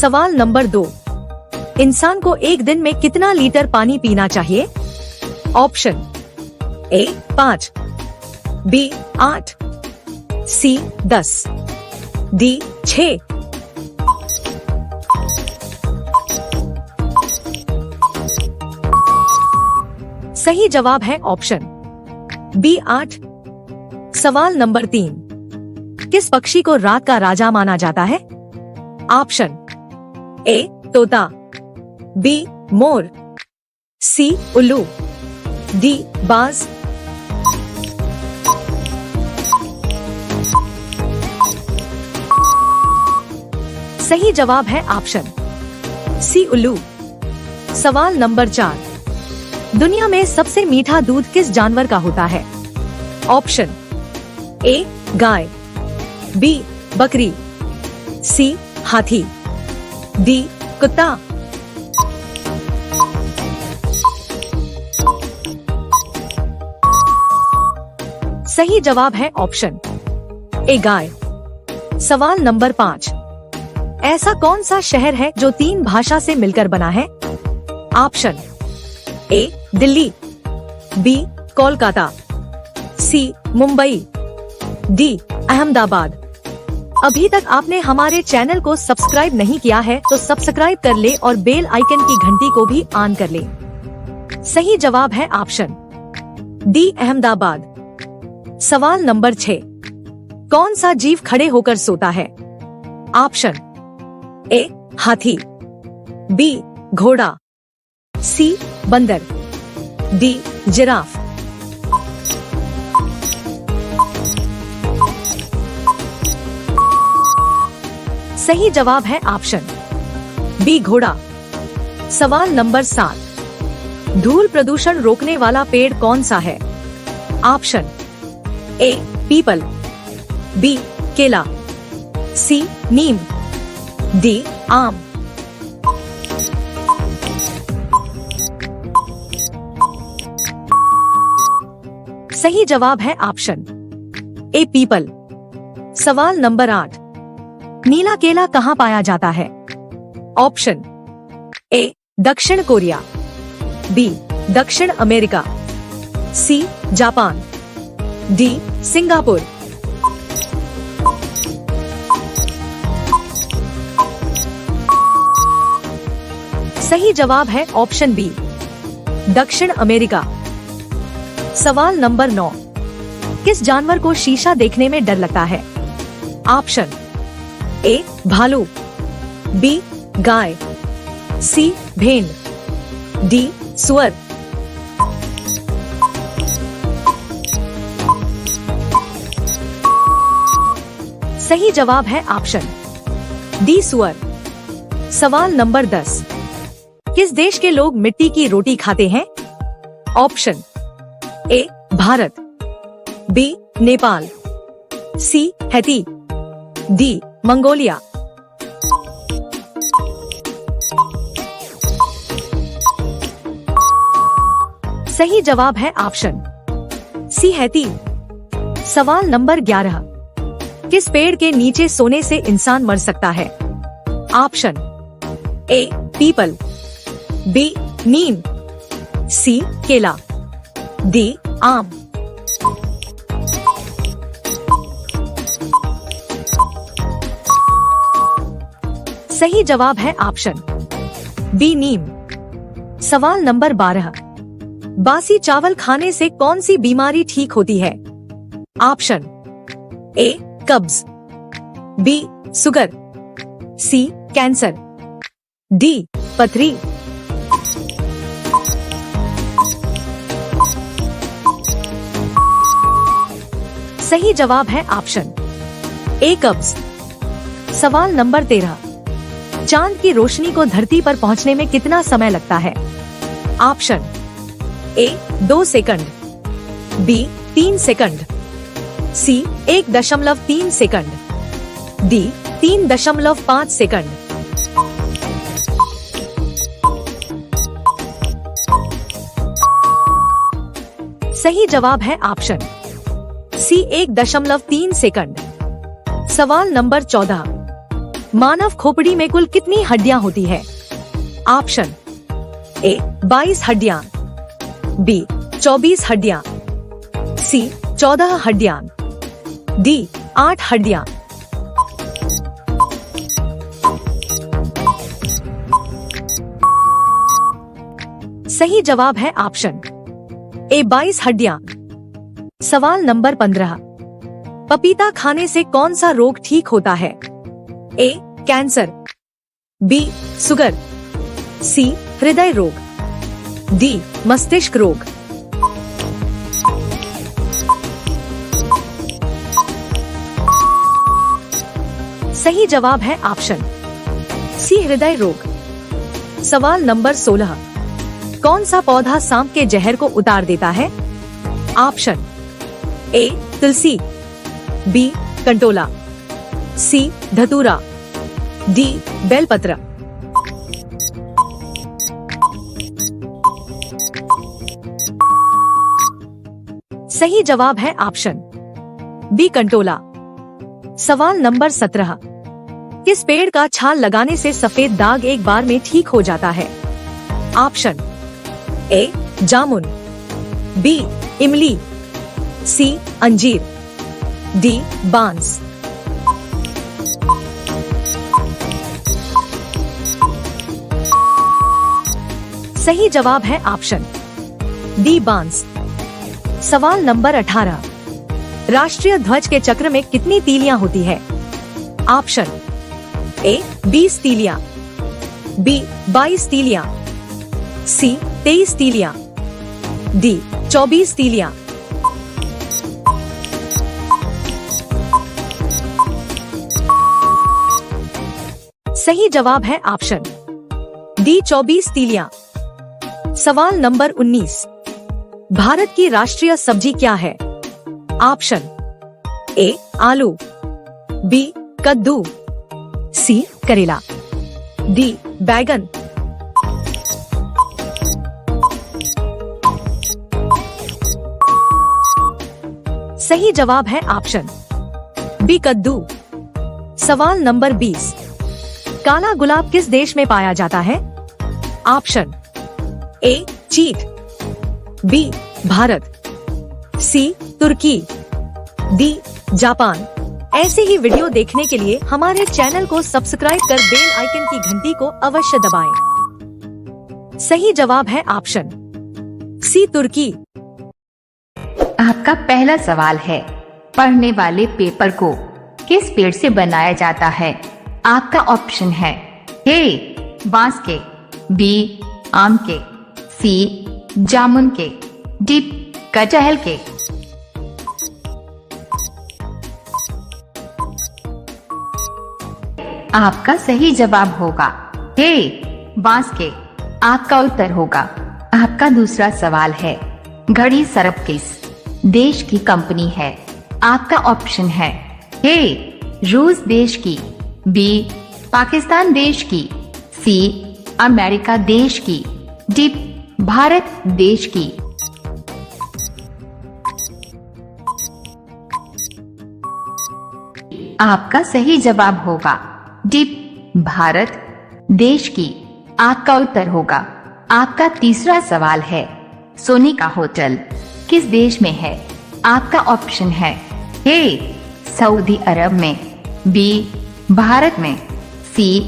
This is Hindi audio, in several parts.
सवाल नंबर 2, इंसान को एक दिन में कितना लीटर पानी पीना चाहिए? Option A 5, B 8, C 10, D 6। सही जवाब है ऑप्शन बी 8। सवाल नंबर 3, किस पक्षी को रात का राजा माना जाता है? ऑप्शन ए तोता, बी मोर, सी उल्लू, डी बाज। सही जवाब है ऑप्शन सी उल्लू। सवाल नंबर 4, दुनिया में सबसे मीठा दूध किस जानवर का होता है? ऑप्शन ए गाय, बी बकरी, सी हाथी, डी कुत्ता। सही जवाब है ऑप्शन ए गाय। सवाल नंबर 5, ऐसा कौन सा शहर है जो 3 भाषा से मिलकर बना है? Option A Delhi, B Kolkata, C Mumbai, D Ahmedabad. अभी तक आपने हमारे चैनल को सब्सक्राइब नहीं किया है तो सब्सक्राइब कर ले और बेल आइकन की घंटी को भी ऑन कर ले। सही जवाब है ऑप्शन डी अहमदाबाद। सवाल नंबर 6, कौन सा जीव खड़े होकर सोता है? ऑप्शन ए हाथी, बी घोड़ा, सी बंदर, डी जिराफ। सही जवाब है ऑप्शन बी घोड़ा। सवाल नंबर 7, धूल प्रदूषण रोकने वाला पेड़ कौन सा है? ऑप्शन ए पीपल, बी केला, सी नीम, डी आम। सही जवाब है ऑप्शन ए पीपल। सवाल नंबर 8, नीला केला कहाँ पाया जाता है? ऑप्शन ए दक्षिण कोरिया, बी दक्षिण America, C Japan, D Singapore. सही जवाब है ऑप्शन बी दक्षिण अमेरिका। सवाल नंबर 9, किस जानवर को शीशा देखने में डर लगता है? ऑप्शन ए भालू, बी गाय, सी भेड़, डी सुअर। सही जवाब है ऑप्शन डी सुअर। सवाल नंबर 10, किस देश के लोग मिट्टी की रोटी खाते हैं? Option A Bharat, B Nepal, C Haiti, D Mongolia. सही जवाब है ऑप्शन सी हैती। सवाल नंबर 11, किस पेड़ के नीचे सोने से इंसान मर सकता है? ऑप्शन ए पीपल, बी नीम, सी केला, डी आम। सही जवाब है ऑप्शन बी नीम। सवाल नंबर 12, बासी चावल खाने से कौन सी बीमारी ठीक होती है? ऑप्शन ए कब्ज, बी शुगर, सी कैंसर, डी पथरी। सही जवाब है ऑप्शन ए कब्ज। सवाल नंबर 13, चांद की रोशनी को धरती पर पहुंचने में कितना समय लगता है? Option A 2 second, B 3 second, C 1.3 second, D 3.5 second. सही जवाब है ऑप्शन सी 1.3 सेकंड। सवाल नंबर 14, मानव खोपड़ी में कुल कितनी हड्डियां होती है? ऑप्शन ए 22 हड्डियां, बी 24 हड्डियां, सी 14 हड्डियां, डी 8 हड्डियां। सही जवाब है ऑप्शन ए 22 हड्डियां। सवाल नंबर 15। पपीता खाने से कौन सा रोग ठीक होता है? ए कैंसर, बी शुगर, सी हृदय रोग, डी मस्तिष्क रोग। सही जवाब है ऑप्शन सी हृदय रोग। सवाल नंबर 16। कौन सा पौधा सांप के जहर को उतार देता है? ऑप्शन ए तुलसी, बी कंटोला, सी धतूरा, डी बेलपत्र। सही जवाब है ऑप्शन बी कंटोला। सवाल नंबर 17। किस पेड़ का छाल लगाने से सफेद दाग एक बार में ठीक हो जाता है? ऑप्शन ए जामुन, बी इमली, सी अंजीर, डी बांस। सही जवाब है ऑप्शन डी बांस। सवाल नंबर 18। राष्ट्रीय ध्वज के चक्र में कितनी तीलियां होती है? ऑप्शन ए 20 तीलियां, बी 22 तीलियां, सी 23 तीलियां, डी 24 तीलियां। सही जवाब है ऑप्शन डी 24 तीलियां। सवाल नंबर 19। भारत की राष्ट्रीय सब्जी क्या है? ऑप्शन ए आलू, बी कद्दू, सी करेला, डी बैगन। सही जवाब है ऑप्शन बी कद्दू। सवाल नंबर 20। काला गुलाब किस देश में पाया जाता है? ऑप्शन ए चीन, बी भारत, सी तुर्की, डी जापान। ऐसे ही वीडियो देखने के लिए हमारे चैनल को सब्सक्राइब कर बेल आइकन की घंटी को अवश्य दबाएं। सही जवाब है ऑप्शन सी तुर्की। आपका पहला सवाल है, पढ़ने वाले पेपर को किस पेड़ से बनाया जाता है? आपका ऑप्शन है ए बांस के, बी आम के, सी जामुन के, डी कटहल के। आपका सही जवाब होगा ए बांस के। आपका उत्तर होगा। आपका दूसरा सवाल है, घड़ी सर्प किस देश की कंपनी है? आपका ऑप्शन है ए रूस देश की, बी पाकिस्तान देश की, सी अमेरिका देश की, डी भारत देश की। आपका सही जवाब होगा डी भारत देश की। आपका उत्तर होगा। आपका तीसरा सवाल है, सोने का होटल किस देश में है? आपका ऑप्शन है ए सऊदी अरब में, बी भारत में, सी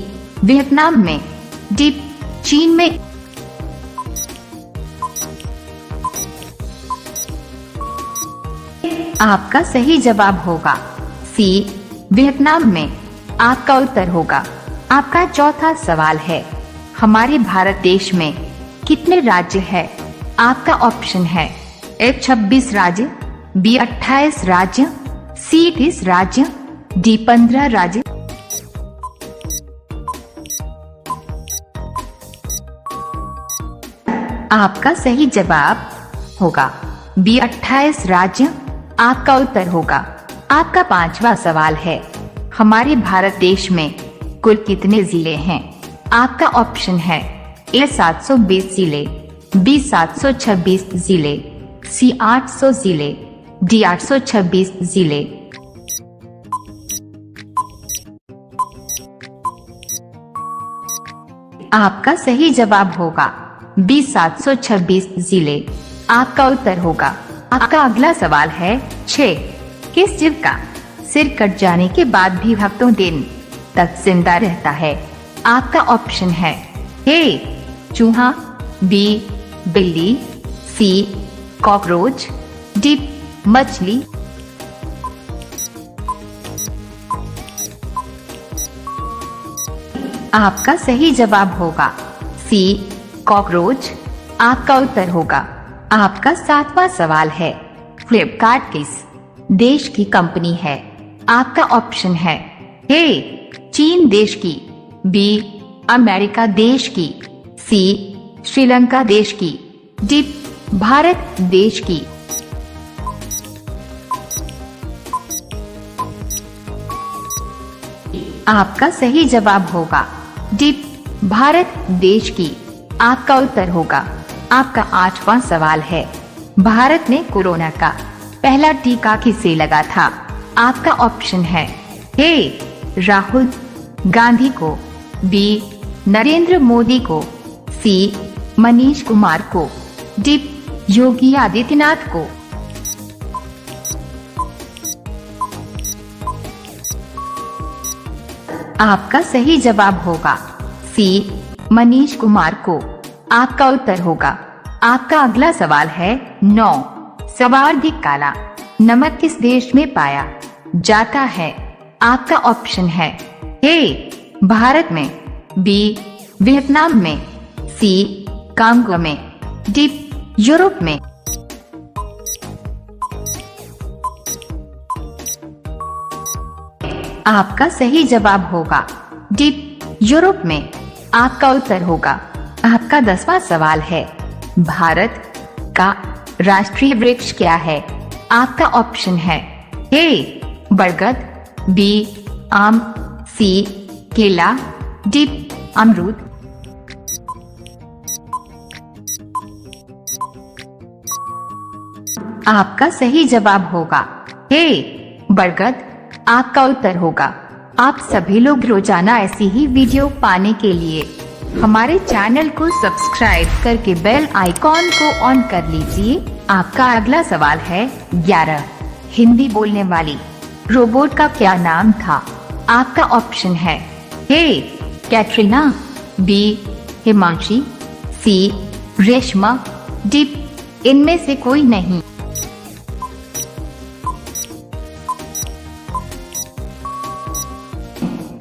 वियतनाम में, डी चीन में। आपका सही जवाब होगा सी वियतनाम में। आपका उत्तर होगा। आपका चौथा सवाल है, हमारे भारत देश में कितने राज्य है? आपका ऑप्शन है ए 26 राज्य, बी 28 राज्य, सी 30 राज्य, डी 15 राज्य। आपका सही जवाब होगा बी 28 राज्य। आपका उत्तर होगा। आपका पांचवा सवाल है, हमारे भारत देश में कुल कितने जिले हैं? आपका ऑप्शन है ए 720 जिले, बी 726 जिले, सी 800 जिले, डी 826 जिले। आपका सही जवाब होगा बी 726 जिले। आपका उत्तर होगा। आपका अगला सवाल है 6। किस जीव का सिर कट जाने के बाद भी हफ्तों दिन तक जिंदा रहता है? आपका ऑप्शन है ए चूहा, बी बिल्ली, सी कॉकरोच, डी मछली। आपका सही जवाब होगा सी कॉकरोच। आपका उत्तर होगा। आपका 7वां सवाल है फ्लिपकार्ट किस देश की कंपनी है? आपका ऑप्शन है ए चीन देश की, बी अमेरिका देश की, सी श्रीलंका देश की, डी भारत देश की। आपका सही जवाब होगा डी भारत देश की। आपका उत्तर होगा। आपका 8वां सवाल है भारत में कोरोना का पहला टीका किसे लगा था? आपका ऑप्शन है ए राहुल गांधी को, बी नरेंद्र मोदी को, सी मनीष कुमार को, डी योगी आदित्यनाथ को। आपका सही जवाब होगा सी मनीष कुमार को। आपका उत्तर होगा। आपका अगला सवाल है 9। सर्वाधिक काला नमक किस देश में पाया जाता है? आपका ऑप्शन है ए भारत में, बी वियतनाम में, सी कांगो में, डी यूरोप में। आपका सही जवाब होगा डी यूरोप में। आपका उत्तर होगा। आपका 10वां सवाल है भारत का राष्ट्रीय वृक्ष क्या है? आपका ऑप्शन है ए बरगद, बी आम, सी केला, डी अमरूद। आपका सही जवाब होगा ए बरगद। आपका उत्तर होगा। आप सभी लोग रोजाना ऐसी ही वीडियो पाने के लिए हमारे चैनल को सब्सक्राइब करके बेल आइकॉन को ऑन कर लीजिए। आपका अगला सवाल है 11। हिंदी बोलने वाली रोबोट का क्या नाम था? आपका ऑप्शन है ए कैटरीना, बी हिमांशी, सी रेशमा, डी इनमें से कोई नहीं।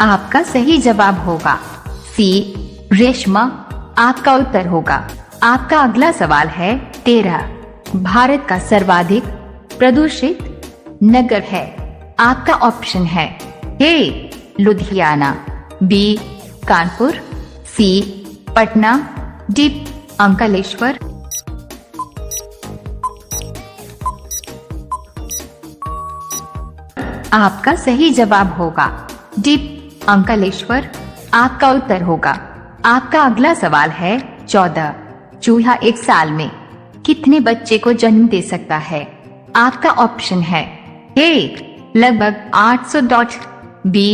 आपका सही जवाब होगा सी रेशमा। आपका उत्तर होगा। आपका अगला सवाल है 13। भारत का सर्वाधिक प्रदूषित नगर है? आपका ऑप्शन है ए लुधियाना, बी कानपुर, सी पटना, डी अंकलेश्वर। आपका सही जवाब होगा डी अंकलेश्वर। आपका उत्तर होगा। आपका अगला सवाल है 14। चूहा एक साल में कितने बच्चे को जन्म दे सकता है? आपका ऑप्शन है ए लगभग 800 डॉट, बी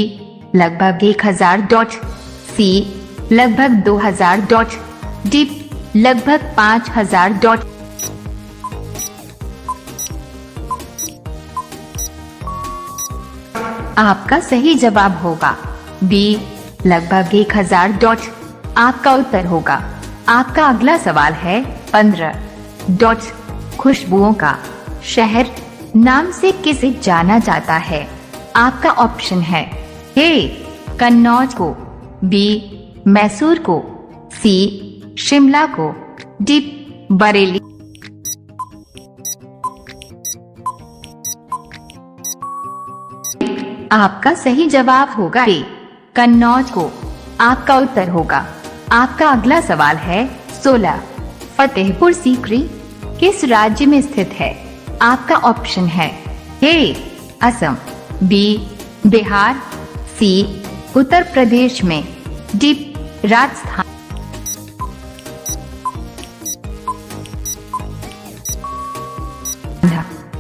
लगभग 1000 डॉट, सी लगभग 2000 डॉट, डी लगभग 5000 डॉट। आपका सही जवाब होगा बी लगभग 1000 डॉट। आपका उत्तर होगा। आपका अगला सवाल है 15। डॉट खुशबुओं का शहर नाम से किसे जाना जाता है? आपका ऑप्शन है ए कन्नौज को, बी मैसूर को, सी शिमला को, डी बरेली। आपका सही जवाब होगा ए कन्नौज को। आपका उत्तर होगा। आपका अगला सवाल है 16। फतेहपुर सीकरी किस राज्य में स्थित है? आपका ऑप्शन है ए असम, बी बिहार, सी उत्तर प्रदेश में, डी राजस्थान।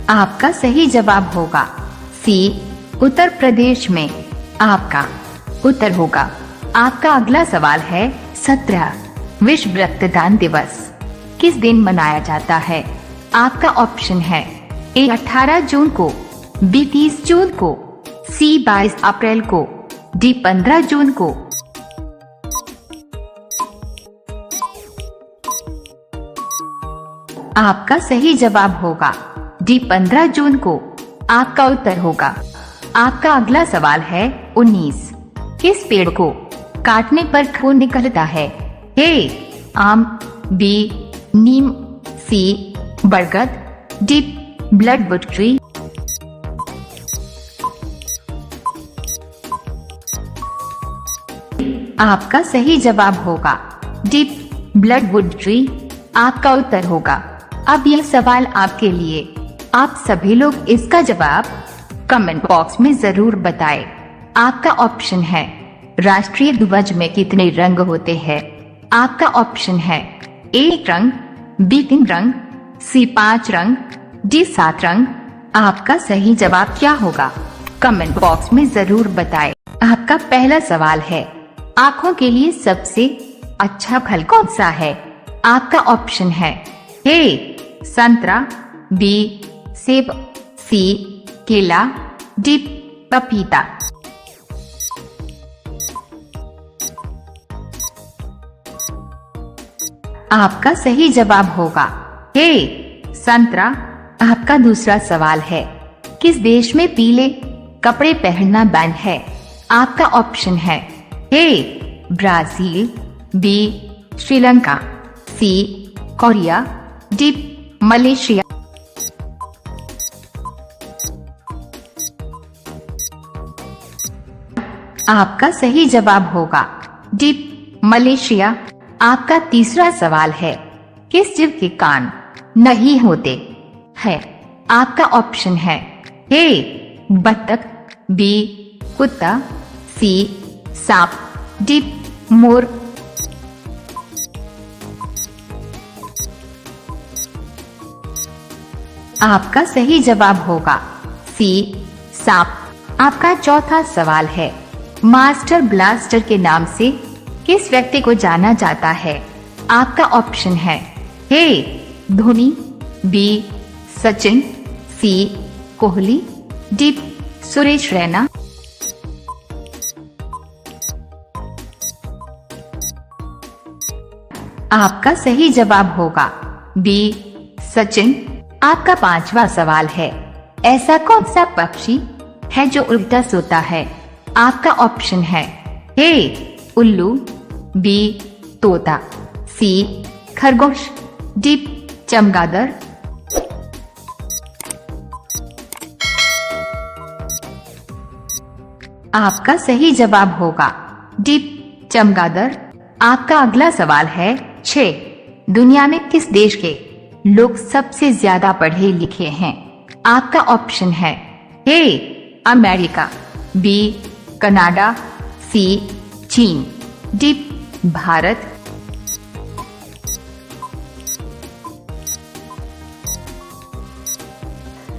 आपका सही जवाब होगा सी उत्तर प्रदेश में। आपका उत्तर होगा। आपका अगला सवाल है 17 विश्व रक्तदान दिवस किस दिन मनाया जाता है? आपका ऑप्शन है ए 18 जून को, बी 30 जून को, सी 22 अप्रैल को, डी 15 जून को। आपका सही जवाब होगा डी 15 जून को आपका उत्तर होगा। आपका अगला सवाल है 19 किस पेड़ को काटने पर खून निकलता है? ए आम, बी नीम, सी बरगद, डी ब्लडवुड ट्री। आपका सही जवाब होगा डी ब्लडवुड ट्री आपका उत्तर होगा। अब यह सवाल आपके लिए, आप सभी लोग इसका जवाब कमेंट बॉक्स में जरूर बताएं। आपका ऑप्शन है राष्ट्रीय ध्वज में कितने रंग होते हैं? आपका ऑप्शन है ए 1 रंग, बी 3 रंग, सी 5 रंग, डी 7 रंग। आपका सही जवाब क्या होगा? कमेंट बॉक्स में जरूर बताएं। आपका पहला सवाल है आँखों के लिए सबसे अच्छा फल कौन सा है? आपका ऑप्शन है ए संतरा, बी सेब, सी केला, डी पपीता। आपका सही जवाब होगा ए संतरा। आपका दूसरा सवाल है किस देश में पीले कपड़े पहनना बैन है? आपका ऑप्शन है A Brazil, B Sri Lanka, C Korea, D Malaysia. आपका सही जवाब होगा डी मलेशिया। आपका तीसरा सवाल है किस जीव के कान नहीं होते हैं? आपका ऑप्शन है ए बत्तख, बी कुत्ता, सी सांप, डी मोर। आपका सही जवाब होगा सी सांप। आपका चौथा सवाल है मास्टर ब्लास्टर के नाम से किस व्यक्ति को जाना जाता है? आपका ऑप्शन है ए धोनी, बी सचिन, सी कोहली, डी सुरेश रैना। आपका सही जवाब होगा बी सचिन। आपका पांचवा सवाल है ऐसा कौन सा पक्षी है जो उल्टा सोता है? आपका ऑप्शन है ए उल्लू, बी तोता, सी खरगोश, डी चमगादड़। आपका सही जवाब होगा डी चमगादड़। आपका अगला सवाल है 6 दुनिया में किस देश के लोग सबसे ज्यादा पढ़े लिखे हैं? आपका ऑप्शन है ए अमेरिका, बी कनाडा, सी चीन, डी भारत।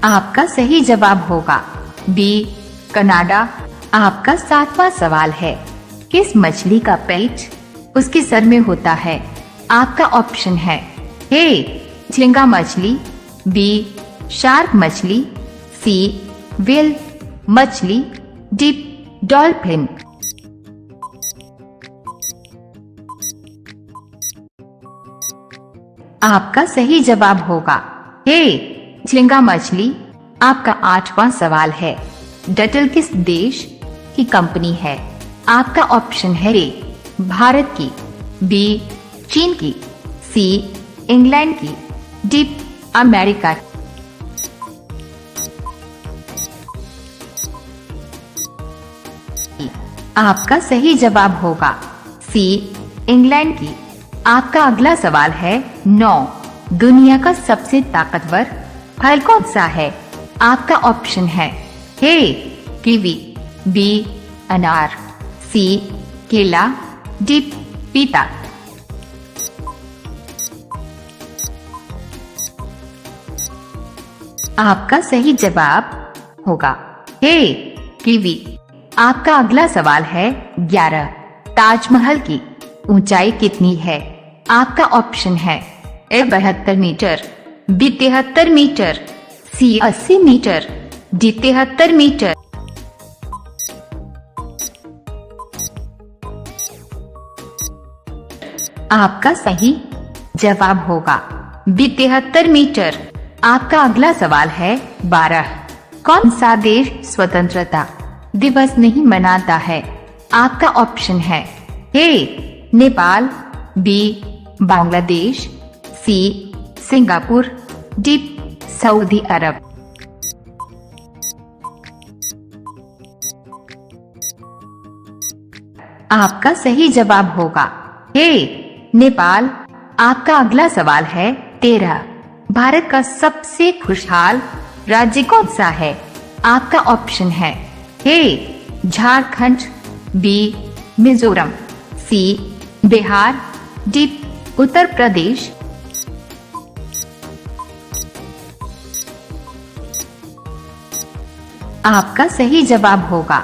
आपका सही जवाब होगा बी कनाडा। आपका 7वां सवाल है किस मछली का पेट उसके सर में होता है? आपका ऑप्शन है ए झींगा मछली, बी शार्क मछली, सी व्हेल मछली, डी डॉल्फिन। आपका सही जवाब होगा ए झींगा मछली। आपका 8वां सवाल है डटल किस देश की कंपनी है? आपका ऑप्शन है ए भारत की, बी चीन की, सी इंग्लैंड की, डी अमेरिका। आपका सही जवाब होगा सी इंग्लैंड की। आपका अगला सवाल है 9 दुनिया का सबसे ताकतवर फल कौन सा है? आपका ऑप्शन है ए कीवी, बी अनार, सी केला, डी पपीता। आपका सही जवाब होगा ए कीवी। आपका अगला सवाल है 11 ताजमहल की ऊंचाई कितनी है? आपका ऑप्शन है ए 72 मीटर, बी 73 मीटर, सी 80 मीटर, डी 73 मीटर। आपका सही जवाब होगा बी 73 मीटर। आपका अगला सवाल है 12। कौन सा देश स्वतंत्रता दिवस नहीं मनाता है? आपका ऑप्शन है A Nepal, B Bangladesh, C Singapore, D Saudi Arabia. आपका सही जवाब होगा ए नेपाल। आपका अगला सवाल है 13। भारत का सबसे खुशहाल राज्य कौन सा है? आपका ऑप्शन है ए झारखंड, बी मिजोरम, सी बिहार, डी उत्तर प्रदेश। आपका सही जवाब होगा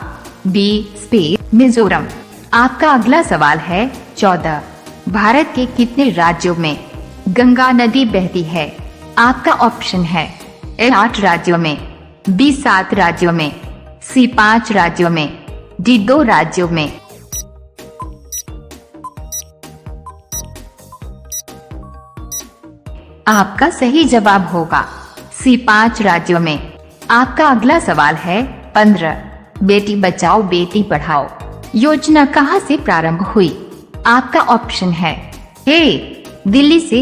बी स्पेस मिजोरम। आपका अगला सवाल है 14। भारत के कितने राज्यों में गंगा नदी बहती है? आपका ऑप्शन है ए 8 राज्यों में, बी 7 राज्यों में, सी 5 राज्यों में, डी 2 राज्यों में। आपका सही जवाब होगा सी 5 राज्यों में। आपका अगला सवाल है 15। बेटी बचाओ बेटी पढ़ाओ योजना कहां से प्रारंभ हुई? आपका ऑप्शन है ए दिल्ली से,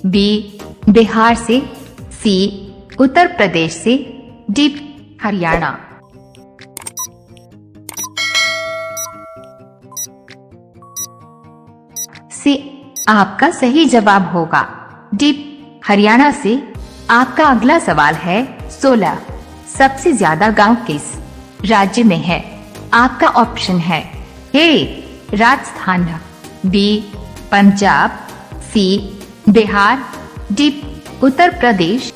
बी बिहार से, सी उत्तर प्रदेश से, डी हरियाणा। सी आपका सही जवाब होगा डी हरियाणा से। आपका अगला सवाल है 16। सबसे ज्यादा गांव किस राज्य में है? आपका ऑप्शन है ए राजस्थान, बी पंजाब, सी बिहार, डी उत्तर प्रदेश।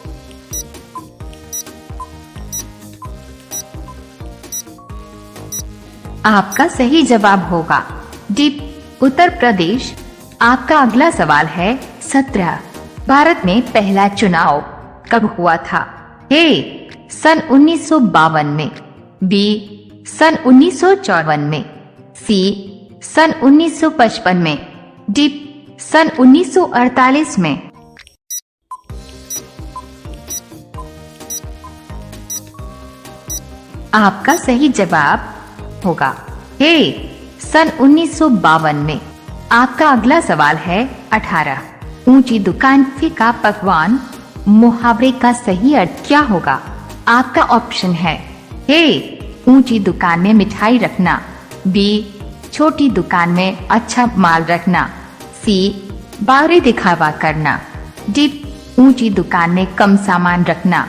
आपका सही जवाब होगा डी उत्तर प्रदेश। आपका अगला सवाल है 17। भारत में पहला चुनाव कब हुआ था? ए सन 1952 में, बी सन 1954 में, सी सन 1955 में, डी सन 1948 में। आपका सही जवाब होगा ए सन 1952 में। आपका अगला सवाल है 18। ऊंची दुकान फीका पकवान मुहावरे का सही अर्थ क्या होगा? आपका ऑप्शन है ए ऊंची दुकान में मिठाई रखना, बी छोटी दुकान में अच्छा माल रखना, सी बाहरी दिखावा करना, डी ऊंची दुकान में कम सामान रखना।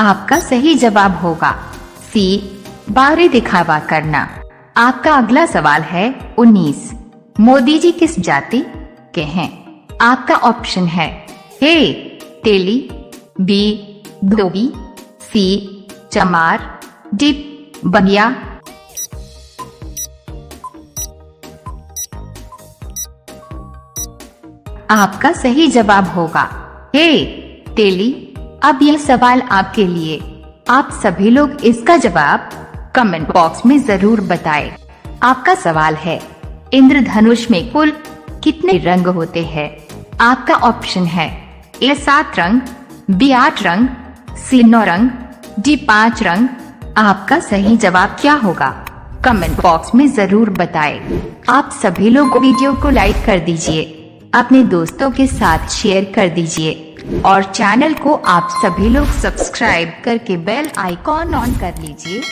आपका सही जवाब होगा सी बाहरी दिखावा करना। आपका अगला सवाल है 19। मोदी जी किस जाति के हैं? आपका ऑप्शन है ए तेली, बी धोबी, सी चमार, डी बनिया। आपका सही जवाब होगा ए तेली। अब यह सवाल आपके लिए। आप सभी लोग इसका जवाब कमेंट बॉक्स में जरूर बताएं। आपका सवाल है इंद्रधनुष में कुल कितने रंग होते हैं? आपका ऑप्शन है ए 7 रंग, बी 8 रंग, सी 9 रंग, डी 5 रंग। आपका सही जवाब क्या होगा? कमेंट बॉक्स में जरूर बताएं। आप सभी लोग वीडियो को लाइक कर दीजिए, अपने दोस्तों के साथ शेयर कर दीजिए और चैनल को आप सभी लोग सब्सक्राइब करके बेल आइकॉन ऑन कर लीजिए